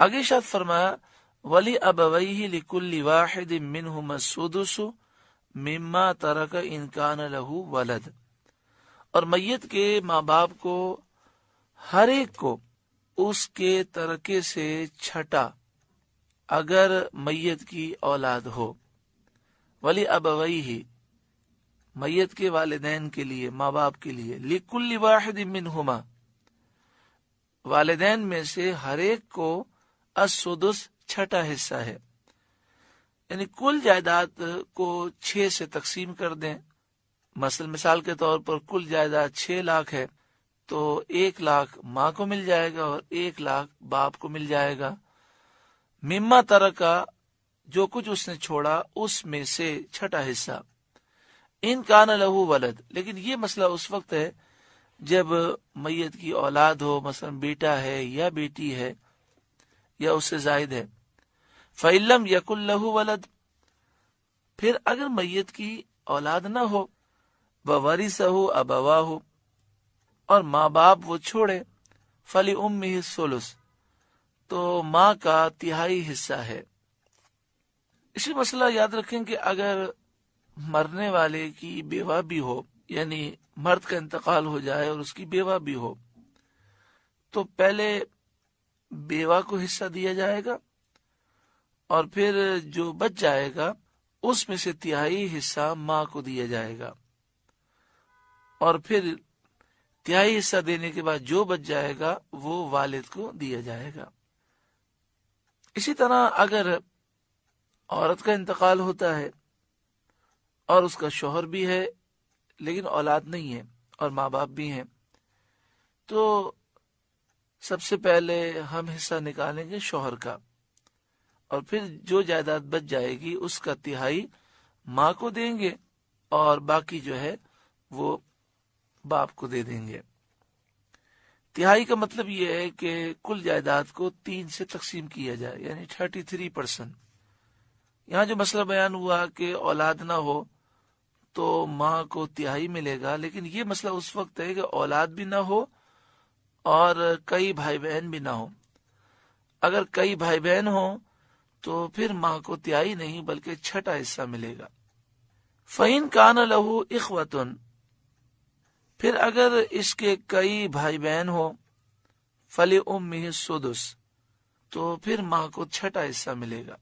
آگے شاد فرمایا ولی ابویہ لکل واحد منہما السدس مما ترک ان کان لہ ولد، اور میت کے ماں باپ کو ہر ایک کو اس کے ترکے سے چھٹا اگر میت کی اولاد ہو. ولی ابویہ میت کے والدین کے لیے، ماں باپ کے لیے، لکل واحد منہما والدین میں سے ہر ایک کو السدس چھٹا حصہ ہے، یعنی کل جائیداد کو 6 سے تقسیم کر دیں. مثال کے طور پر کل جائیداد 6 لاکھ ہے تو 1 لاکھ ماں کو مل جائے گا اور 1 لاکھ باپ کو مل جائے گا. مما ترکا جو کچھ اس نے چھوڑا اس میں سے چھٹا حصہ. ان کان لہو ولد، لیکن یہ مسئلہ اس وقت ہے جب میت کی اولاد ہو، مثلا بیٹا ہے یا بیٹی ہے یا اس سے زائد ہے. فَإِلَّمْ يَكُنْ لَهُ وَلَدٌ، پھر اگر میت کی اولاد نہ ہو، وَوَرِثَهُ أَبَوَاهُ، اور ماں باپ وہ چھوڑے، فَلِأُمِّهِ الثُّلُثُ، تو ماں کا تہائی حصہ ہے. اسی مسئلہ یاد رکھیں کہ اگر مرنے والے کی بیوہ بھی ہو، یعنی مرد کا انتقال ہو جائے اور اس کی بیوہ بھی ہو، تو پہلے بیوہ کو حصہ دیا جائے گا اور پھر جو بچ جائے گا اس میں سے تہائی حصہ ماں کو دیا جائے گا، اور پھر تہائی حصہ دینے کے بعد جو بچ جائے گا وہ والد کو دیا جائے گا. اسی طرح اگر عورت کا انتقال ہوتا ہے اور اس کا شوہر بھی ہے لیکن اولاد نہیں ہے اور ماں باپ بھی ہیں، تو سب سے پہلے ہم حصہ نکالیں گے شوہر کا، اور پھر جو جائیداد بچ جائے گی اس کا تہائی ماں کو دیں گے اور باقی جو ہے وہ باپ کو دے دیں گے. تہائی کا مطلب یہ ہے کہ کل جائیداد کو 3 سے تقسیم کیا جائے، یعنی 33%. یہاں جو مسئلہ بیان ہوا کہ اولاد نہ ہو تو ماں کو تہائی ملے گا، لیکن یہ مسئلہ اس وقت ہے کہ اولاد بھی نہ ہو اور کئی بھائی بہن بھی نہ ہو. اگر کئی بھائی بہن ہوں تو پھر ماں کو تہائی نہیں بلکہ چھٹا حصہ ملے گا. فَإِن كَانَ لَهُ إِخْوَةٌ، پھر اگر اس کے کئی بھائی بہن ہو، فَلِأُمِّهِ السُّدُسُ، تو پھر ماں کو چھٹا حصہ ملے گا.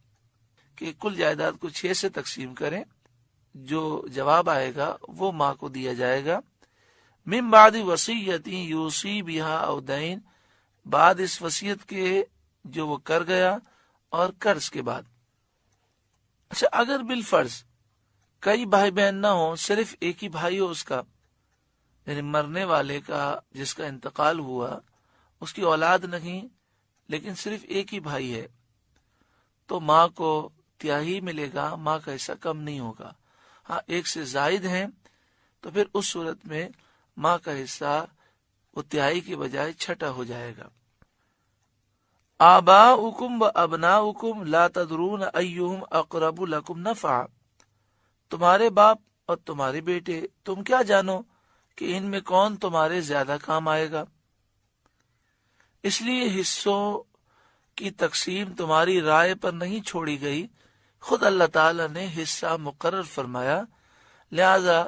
کہ کل جائیداد کو 6 سے تقسیم کریں، جو جواب آئے گا وہ ماں کو دیا جائے گا. من بعد وصیت یوصی بہا او دین، بعد اس وصیت کے جو وہ کر گیا اور قرض کے بعد. اچھا، اگر بالفرض کئی بھائی بہن نہ ہوں، صرف ایک ہی بھائی ہو اس کا، یعنی مرنے والے کا جس کا انتقال ہوا اس کی اولاد نہیں لیکن صرف ایک ہی بھائی ہے، تو ماں کو تہائی ملے گا، ماں کا حصہ کم نہیں ہوگا. ہاں، ایک سے زائد ہیں تو پھر اس صورت میں ماں کا حصہ وہ تہائی کے بجائے چھٹا ہو جائے گا. آباؤکم و ابناؤکم لا تدرون ایہم اقرب لکم نفعا، تمہارے باپ اور تمہارے بیٹے تم کیا جانو کہ ان میں کون تمہارے زیادہ کام آئے گا. اس لیے حصوں کی تقسیم تمہاری رائے پر نہیں چھوڑی گئی، خود اللہ تعالی نے حصہ مقرر فرمایا، لہذا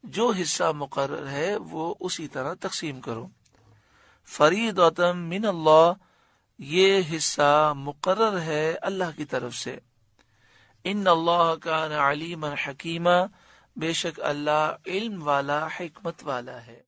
جو حصہ مقرر ہے وہ اسی طرح تقسیم کرو. فریضۃ من اللہ، یہ حصہ مقرر ہے اللہ کی طرف سے. ان اللہ کان علیما حکیما، بے شک اللہ علم والا، حکمت والا ہے.